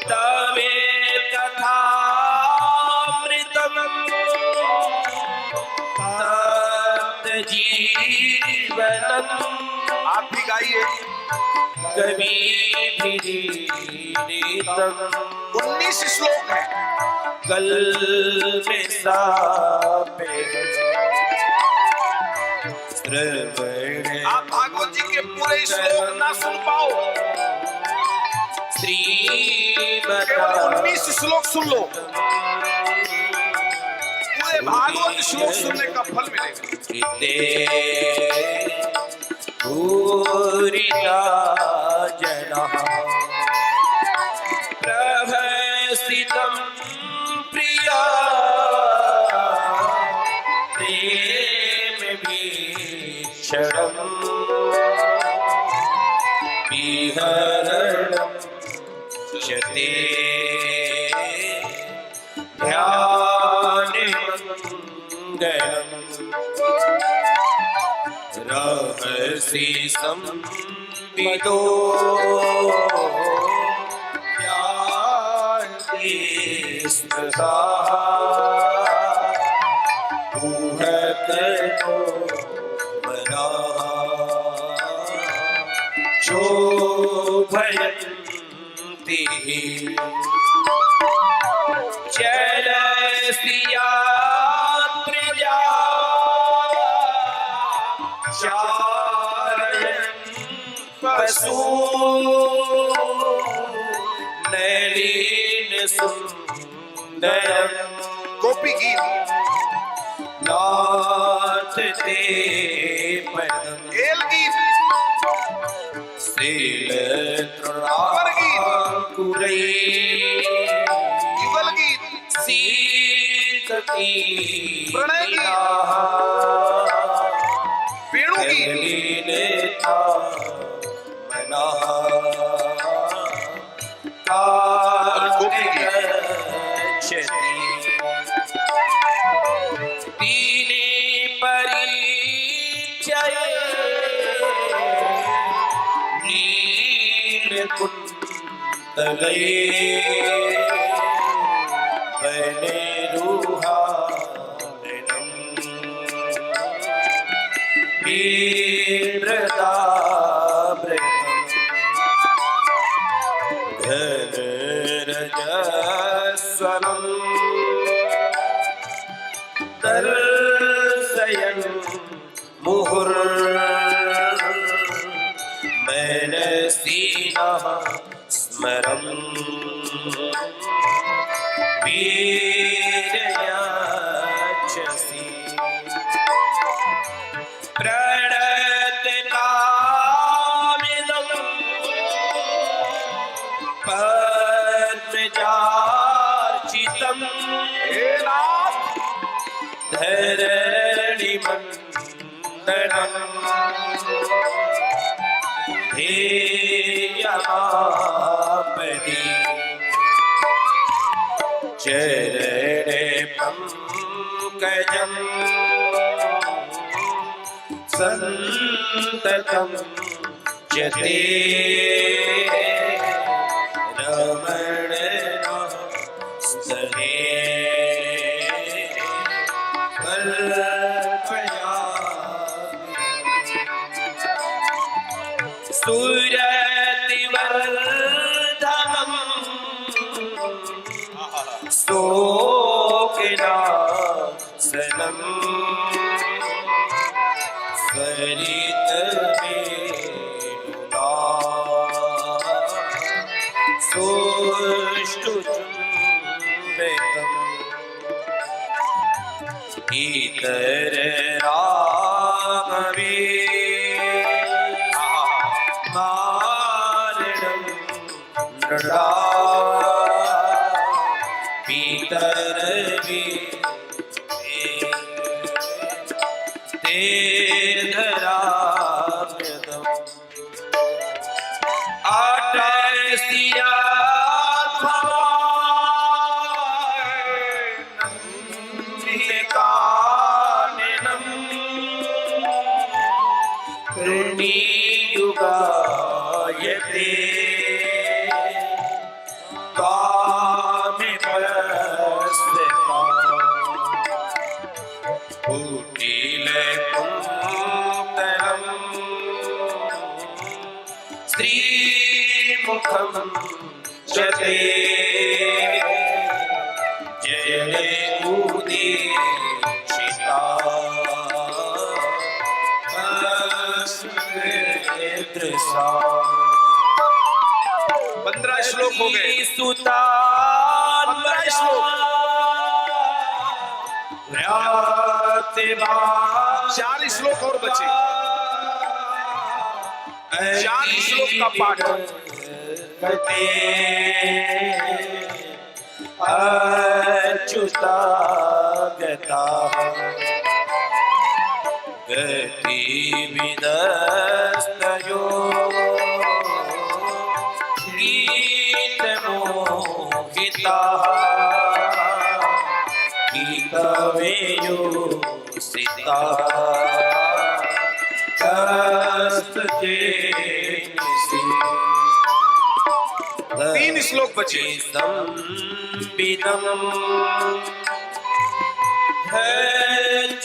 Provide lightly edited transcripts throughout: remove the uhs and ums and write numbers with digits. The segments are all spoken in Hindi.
तवे कथामृतम तप्त जीवनम। आप भी गाइए। कभी भी 19 श्लोक है। कल में सापे आप भागवत जी के पूरे श्लोक ना सुन पाओ, केवल 19 श्लोक सुन लो, पूरे भागवत श्लोक सुनने का फल मिलेगा। जना प्रभसितम प्रिया प्रेम भीषणम विहरणम चते ध्यानमंगलम रहसि संविदो यान्ति स्मृता पूहतो मनाः शोभयन्ति चलस्या प्रजा चारयन् पशु नलिन सुंदरम। गोपी गीत नाचते पदम एल गीत शील तृणाकुरै युगल गीत सीतती प्रणय गीत वेणु गीत लीनता मनाः गोपी गीत गच्छति दीने परिचय नीलकुन्तले बने रुहानम् वीरदाभृतम् घनरजस्वनम् दर्शयन् मुहुर्मनसि नः स्मरन् वीरयाचसि प्रणतकामिदं पद्मजार्चितं धरणिमण्डनं ध्येयमापदि चरणे पंकजं संततं जते रमण स्तने सुरतिवर्धनम् शोकनाशनम् सरितवेणुना सुष्ठुचुम्बितम् इतररामवे मारणं नृणा पितरवे ते धराम्यदम् आटस्या यते त्वामिपस्थिता कुटिलकुन्तलं श्रीमुखं च ते जयमुदीक्षिता 15 श्लोक हो गए। 15 श्लोक। 4 श्लोक और बचे। 4 श्लोक का पाठ। अच्युता गता गति विदस्तयो गीतमोहिता गीतवेयो सीता कस्तजे 3 श्लोक बचे। संबिदम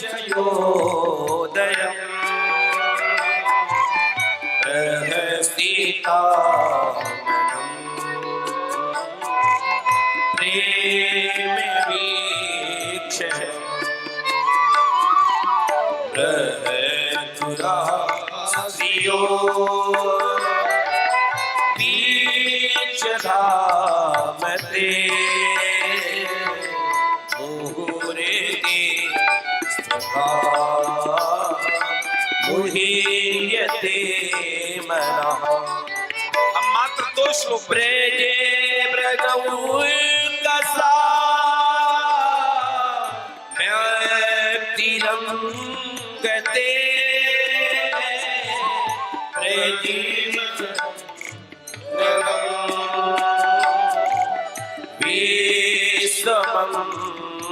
चयोदयम् रहस्तितामनम् प्रेम वीक्षणम् रहतुरास्त्रियो वीक्षधामते मुह्यते मनः। हम मात्र 2 श्लोक ब्रजे ब्रजौकसा व्यक्तिरङ्गते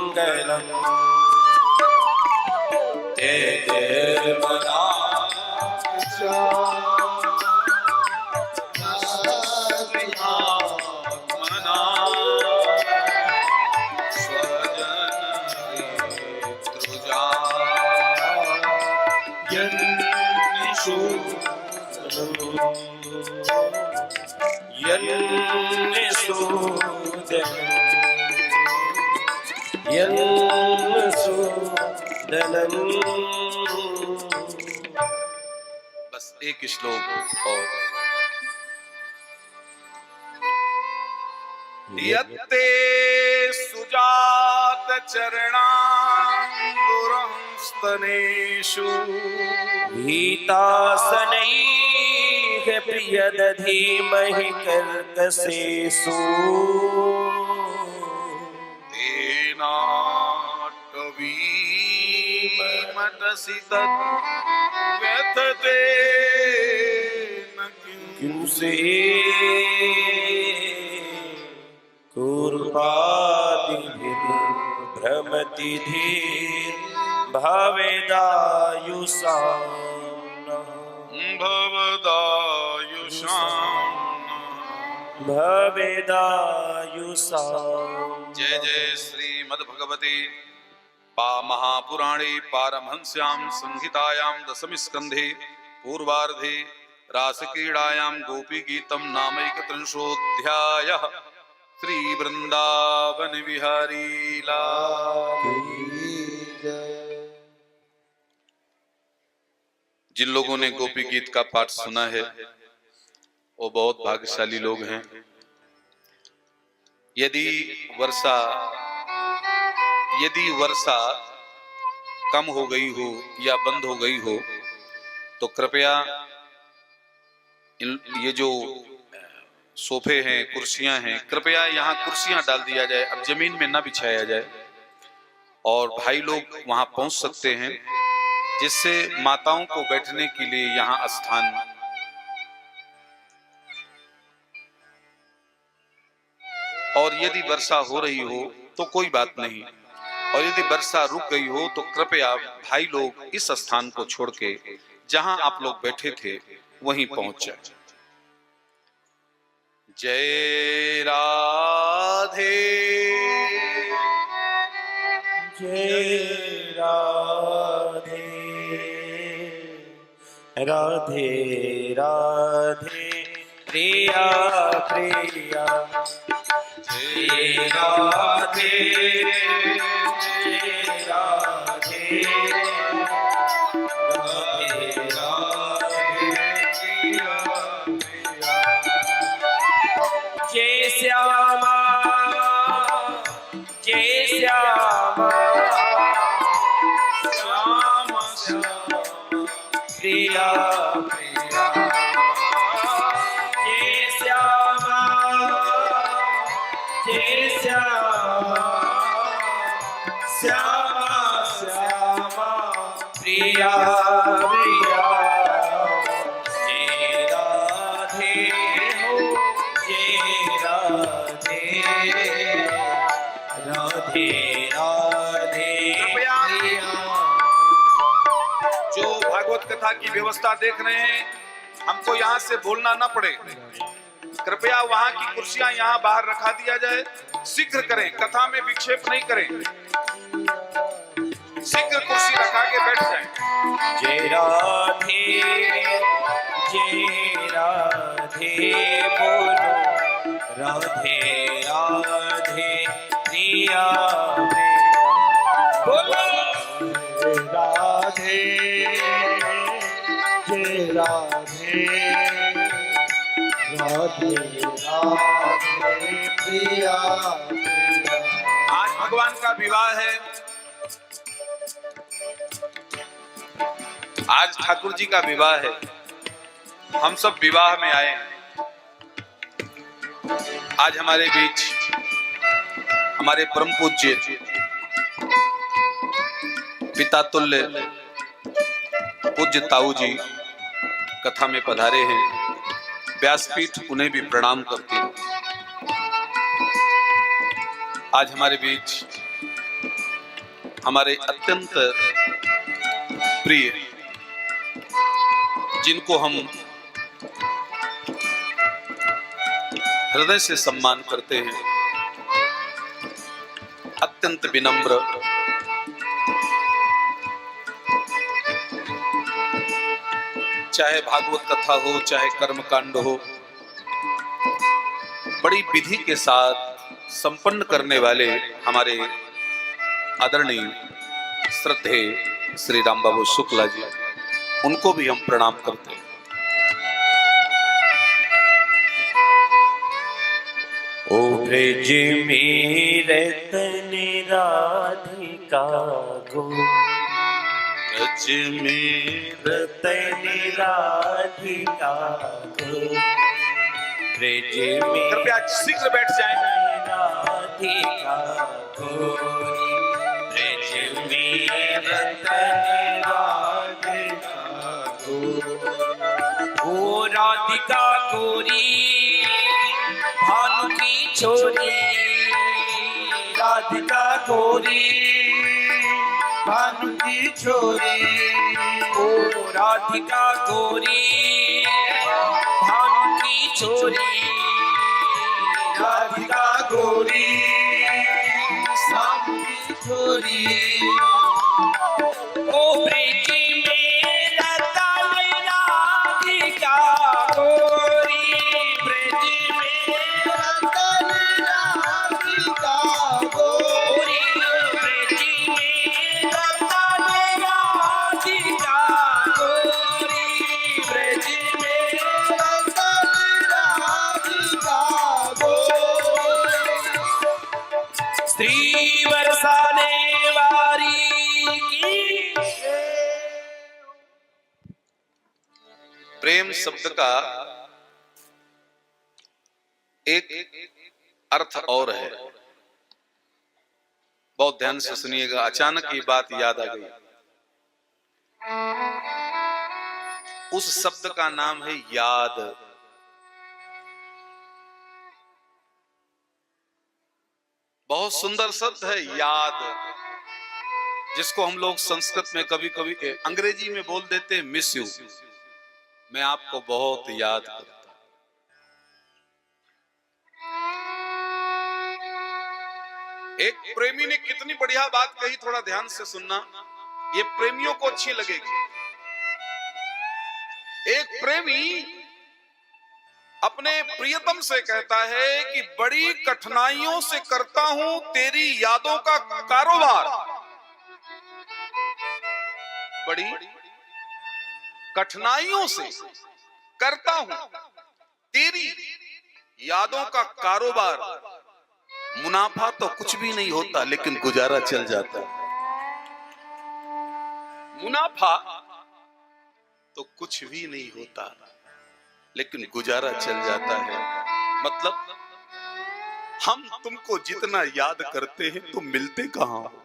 विश्वमङ्गलम् बस एक श्लोक और। यत्ते सुजात चरणाम्बुरंस्तनेषु भीतासनैः प्रियदधीमहि कर्कशेषु तेनाटवीमटसि तत् व्यथते न किंसे कुर्वादिभिर्भ्रमति धीर् भवेदायुषां भवेदायुषां। जय जय श्रीमद्भगवते महापुराणे पारमहंस्यां संहितायां 10वीं स्कंधे पूर्वार्धे रासक्रीडायां गोपीगीतं नामैकत्रिंशोऽध्यायः। श्री वृंदावन विहारी लाल। जिन लोगों ने गोपी गीत का पाठ सुना है वो बहुत भाग्यशाली लोग हैं। यदि वर्षा कम हो गई हो या बंद हो गई हो तो कृपया ये जो सोफे हैं, कुर्सियां हैं, कृपया यहाँ कुर्सियां डाल दिया जाए। अब जमीन में ना बिछाया जाए और भाई लोग वहां पहुंच सकते हैं, जिससे माताओं को बैठने के लिए यहाँ स्थान। और यदि वर्षा हो रही हो तो कोई बात नहीं, और यदि वर्षा रुक गई हो तो कृपया भाई लोग इस स्थान को छोड़ के जहां आप लोग बैठे थे वहीं पहुंच जाए। जय राधे जय राधे राधे राधे प्रिया प्रिया जय राधे जय राधे राधे राधे प्रिया प्रिया जय श्यामा जय श्यामा श्याम श्याम प्रिया प्रिया जय श्यामा जय श्यामा श्यामा श्यामा प्रिया प्रिया जय राधे हो जय राधे राधे राधे कृपया जो भागवत कथा की व्यवस्था देख रहे हैं, हमको यहाँ से बोलना ना पड़े। कृपया वहाँ की कुर्सियां यहाँ बाहर रखा दिया जाए। शीघ्र करें, कथा में विक्षेप नहीं करें। शीघ्र कुर्सी रखा के बैठ जाएं। जय राधे बोलो राधे राधे प्रिया प्रिया बोलो राधे जय राधे राधे राधे प्रिया प्रिया आज भगवान का विवाह है। आज ठाकुर जी का विवाह है। हम सब विवाह में आए हैं। आज हमारे बीच हमारे परम पूज्य पिता तुल्य पूज्य ताऊ जी कथा में पधारे हैं। व्यासपीठ उन्हें भी प्रणाम करती है। आज हमारे बीच हमारे अत्यंत प्रिय, जिनको हम हृदय से सम्मान करते हैं, अत्यंत विनम्र, चाहे भागवत कथा हो चाहे कर्मकांड हो, बड़ी विधि के साथ संपन्न करने वाले हमारे आदरणीय श्रद्धेय श्री राम बाबू शुक्ला जी, उनको भी हम प्रणाम करते हैं। ओ ब्रज में रतन राधिका गो ब्रज में रतन राधिका गो ब्रज में कृपया शीघ्र बैठ जाएं। राधिका गोरी ब्रज में रतन राधिका गो ओ राधिका गोरी भानु की छोरी राधिका गोरी भानु की छोरी ओ राधिका गोरी भानु की छोरी राधिका गोरी शाम की छोरी ओ ब्रज में रतन राधिका गोरी ब्रज में रतन राधिका गोरी ब्रज में रतन राधिका गोरी ब्रज में रतन राधिका गोरी स्त्री बरसाने वाली की प्रेम शब्द का एक अर्थ और है। बहुत ध्यान से सुनिएगा। अचानक ये बात याद आ गई। उस शब्द का नाम है याद। बहुत सुंदर शब्द है याद, जिसको हम लोग संस्कृत में कभी कभी अंग्रेजी में बोल देते हैं मिस यू। मैं आपको बहुत याद करता हूं। एक प्रेमी ने कितनी बढ़िया बात कही, थोड़ा ध्यान से सुनना, ये प्रेमियों को अच्छी लगेगी। एक प्रेमी अपने प्रियतम से कहता है कि बड़ी कठिनाइयों से करता हूं तेरी यादों का कारोबार, बड़ी कठिनाइयों से करता हूं तेरी यादों का कारोबार, मुनाफा तो कुछ भी नहीं होता लेकिन गुजारा चल जाता है। मुनाफा तो कुछ भी नहीं होता लेकिन गुजारा चल जाता है। मतलब हम तुमको जितना याद करते हैं तुम मिलते कहां हो।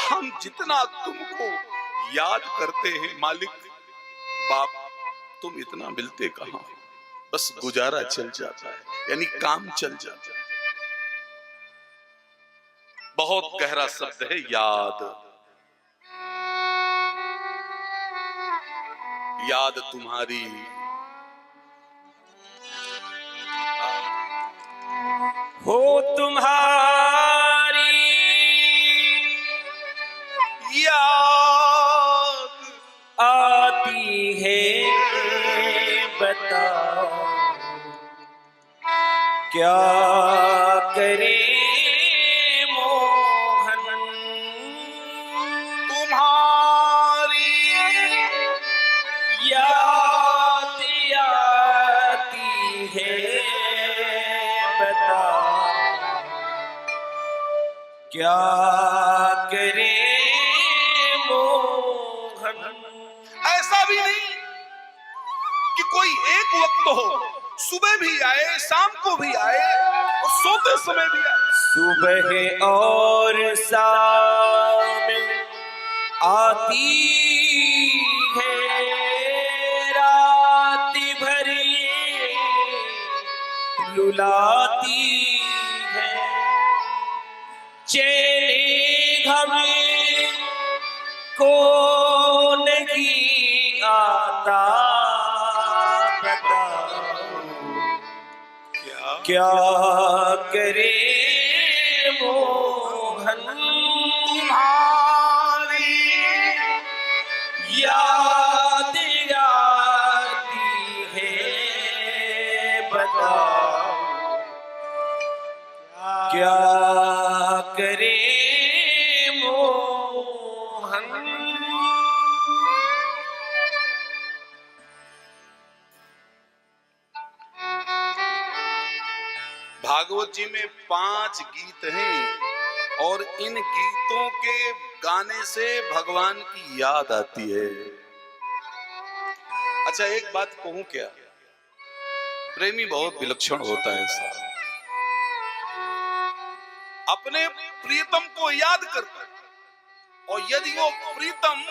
हम जितना तुमको याद करते हैं मालिक बाप, तुम इतना मिलते कहां हो। बस गुजारा चल जाता है, यानी काम चल जाता है। बहुत गहरा शब्द है याद। याद तुम्हारी हो तुम्हारी याद आती है, बताओ क्या करे मोहन। तुम्हारी याद आती है, बताओ क्या करे मोहन। ऐसा भी नहीं कि कोई एक वक्त हो, सुबह भी आए शाम को भी आए और सोते समय भी आए। सुबह और शाम आती है, रात भर ये रुलाती है। चैन घमे को नहीं आता, बताओ क्या करे मोहन। तुम्हारी याद आती है, बताओ क्या करे मोहन। भागवत जी में 5 गीत हैं और इन गीतों के गाने से भगवान की याद आती है। अच्छा एक बात कहूं क्या, प्रेमी बहुत विलक्षण होता है साहब। अपने प्रियतम को याद करता है और यदि वो प्रीतम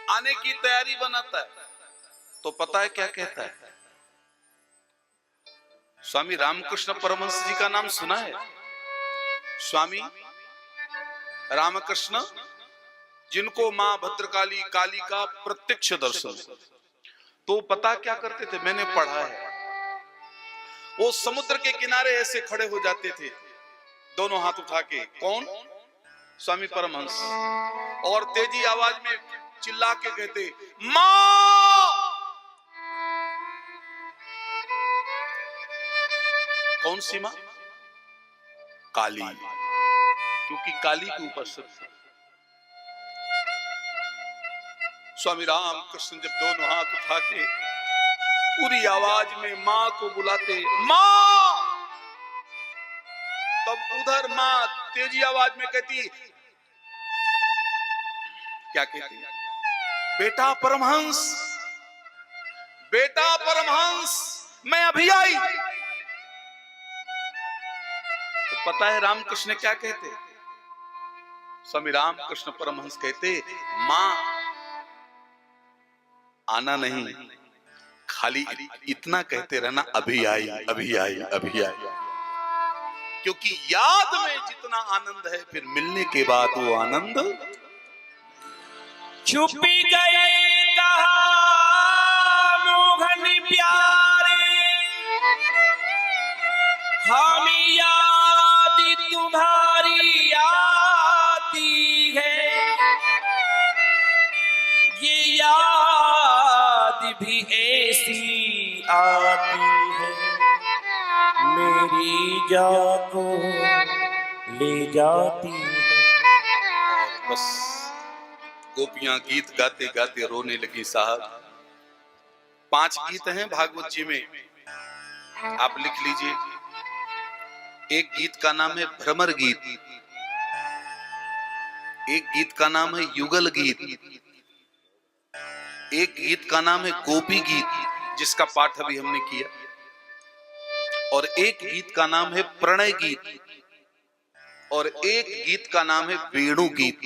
आने की तैयारी बनाता है तो पता है क्या कहता है। स्वामी रामकृष्ण परमहंस जी का नाम सुना है। स्वामी रामकृष्ण जिनको मां भद्रकाली काली का प्रत्यक्ष दर्शन, तो पता क्या करते थे, मैंने पढ़ा है, वो समुद्र के किनारे ऐसे खड़े हो जाते थे दोनों हाथ उठा के। कौन? स्वामी परमहंस। और तेजी आवाज में चिल्ला के कहते मां। कौन सी मां? काली, क्योंकि काली के ऊपर सत्य। स्वामी रामकृष्ण जब दोनों हाथ उठा के पूरी आवाज में मां को बुलाते, मां, तब उधर मां तेजी आवाज में कहती, क्या कहती? बेटा परमहंस, बेटा परमहंस, मैं अभी आई। तो पता है रामकृष्ण क्या कहते? स्वामी रामकृष्ण परमहंस कहते, मां आना नहीं, खाली इतना कहते रहना, अभी आई, अभी आई, अभी आई। क्योंकि याद में जितना आनंद है फिर मिलने के बाद वो आनंद। छुप गए कहा मोहन प्यारे हम याद तुम्हारी आती है, ये याद भी ऐसी आती है, मेरी जान को ले जाती है। और बस गोपियां गीत गाते गाते रोने लगी साहब। 5 गीत हैं भागवत जी में, आप लिख लीजिए। एक गीत का नाम है भ्रमर गीत, एक गीत का नाम है युगल गीत, एक गीत का नाम है गोपी गीत जिसका पाठ अभी हमने किया, और एक गीत का नाम है प्रणय गीत, और एक गीत का नाम है वेणु गीत।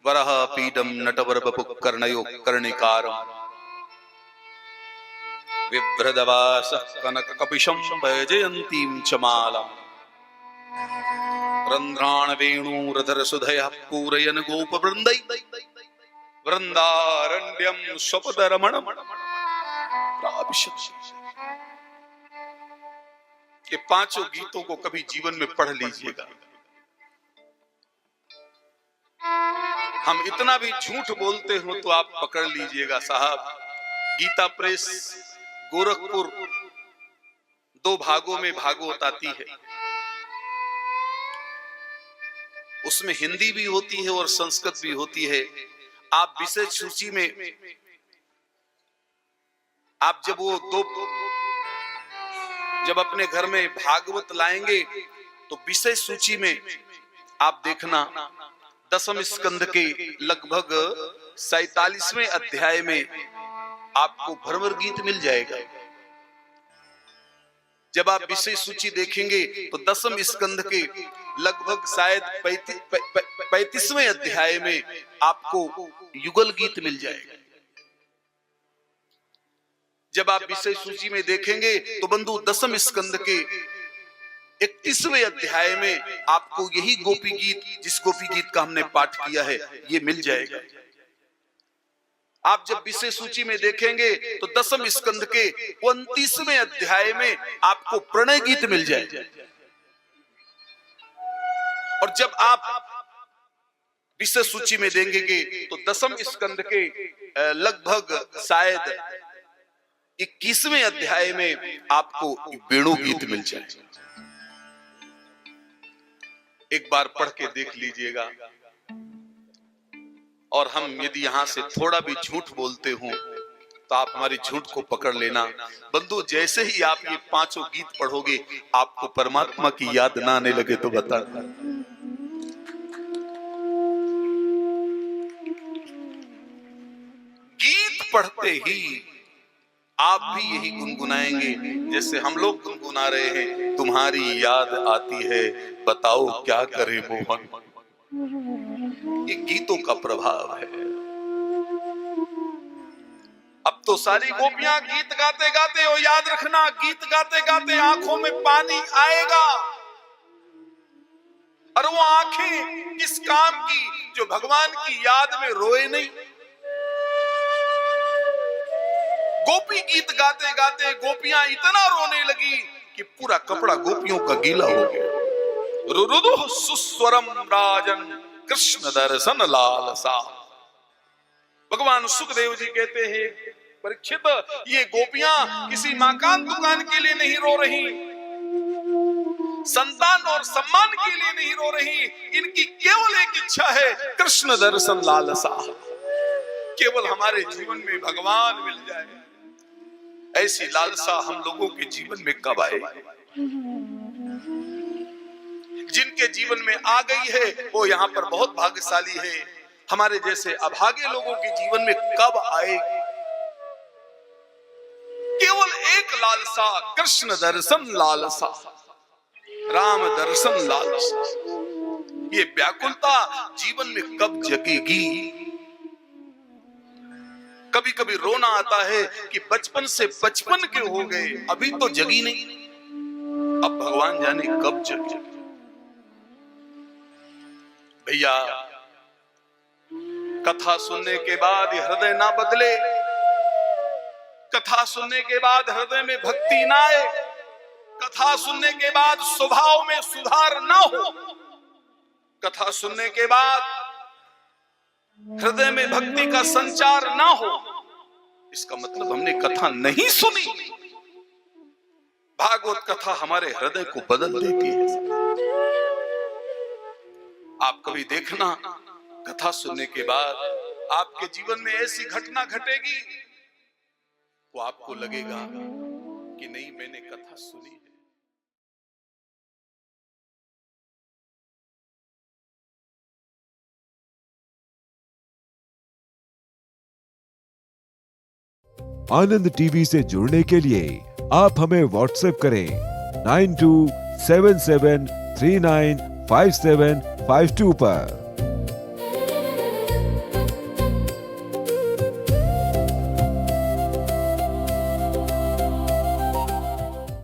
वरह पीडम नटवर बपु कर्णयो कर्णिकारम विभ्रदवास कनक कपिशं वैजयन्तीं च मालाम् रंध्राण वेणुरधर सुधया पूरयन गोप वृंदै वृंदारण्यम स्वपदरमणम प्राविशत्। ये 5 गीतों को कभी जीवन में पढ़ लीजिएगा। हम इतना भी झूठ बोलते हो तो आप पकड़ लीजिएगा साहब। गीता प्रेस गोरखपुर 2 भागों में भागवत आती है, उसमें हिंदी भी होती है और संस्कृत भी होती है। आप विषय सूची में आप जब अपने घर में भागवत लाएंगे तो विषय सूची में आप देखना 10वें स्कंद के लगभग 47वें अध्याय में आपको भ्रमर गीत मिल जाएगा। जब आप विषय सूची देखेंगे तो 10वें स्कंद के लगभग शायद 35वें अध्याय में आपको युगल गीत मिल जाएगा। जब आप विषय सूची में देखेंगे तो बंधु 10वें स्कंद के 31वें अध्याय में आपको यही गोपी गीत, जिस गोपी गीत का हमने पाठ किया है, ये मिल जाएगा। आप जब विषय सूची में देखेंगे तो 10वें स्कंद के 29वें अध्याय में आपको प्रणय गीत मिल जाएगा। और जब आप विषय सूची में देंगे तो 10वें स्कंद के लगभग शायद 21वें अध्याय में आपको वेणु गीत मिल जाएगा। एक बार पढ़ के देख लीजिएगा। और हम यदि यहां से थोड़ा भी झूठ बोलते हो तो आप हमारी झूठ को पकड़ लेना। बंधु, जैसे ही आप ये 5 गीत पढ़ोगे आपको परमात्मा की याद ना आने लगे तो बता। गीत पढ़ते ही आप भी यही गुनगुनाएंगे जैसे हम लोग गुनगुना रहे हैं। तुम्हारी याद आती है, बताओ क्या करे मोहन। ये गीतों का प्रभाव है। अब तो सारी गोपियां गीत गाते गाते, और याद रखना गीत गाते गाते आंखों में पानी आएगा। और वो आंखें किस काम की, जो भगवान की याद में रोए नहीं। गोपी गीत गाते गाते गोपियां इतना रोने लगी कि पूरा कपड़ा गोपियों का गीला हो गया। रुरुदुः सुस्वरम राजन कृष्ण दर्शन लालसा। भगवान सुखदेव जी कहते हैं, परीक्षित, ये गोपियां किसी मकान दुकान के लिए नहीं रो रही, संतान और सम्मान के लिए नहीं रो रही। इनकी केवल एक इच्छा है, कृष्ण दर्शन लालसा। केवल हमारे जीवन में भगवान मिल जाए। ऐसी लालसा हम लोगों के जीवन में कब आए? जिनके जीवन में आ गई है वो यहाँ पर बहुत भाग्यशाली है। हमारे जैसे अभागे लोगों के जीवन में कब आए? केवल एक लालसा, कृष्ण दर्शन लालसा, राम दर्शन लालसा। ये व्याकुलता जीवन में कब जगेगी? कभी कभी रोना आता है कि बचपन से 55 के हो गए, अभी तो जगी नहीं। अब भगवान जाने कब जगे। भैया, कथा सुनने के बाद हृदय ना बदले, कथा सुनने के बाद हृदय में भक्ति ना आए, कथा सुनने के बाद स्वभाव में सुधार ना हो, कथा सुनने के बाद हृदय में भक्ति का संचार ना हो, इसका मतलब हमने कथा नहीं सुनी। भागवत कथा हमारे हृदय को बदल देती है। आप कभी देखना, कथा सुनने के बाद आपके जीवन में ऐसी घटना घटेगी तो आपको लगेगा कि नहीं, मैंने कथा सुनी है। आनंद टीवी से जुड़ने के लिए आप हमें व्हाट्सएप करें 9277395752 पर।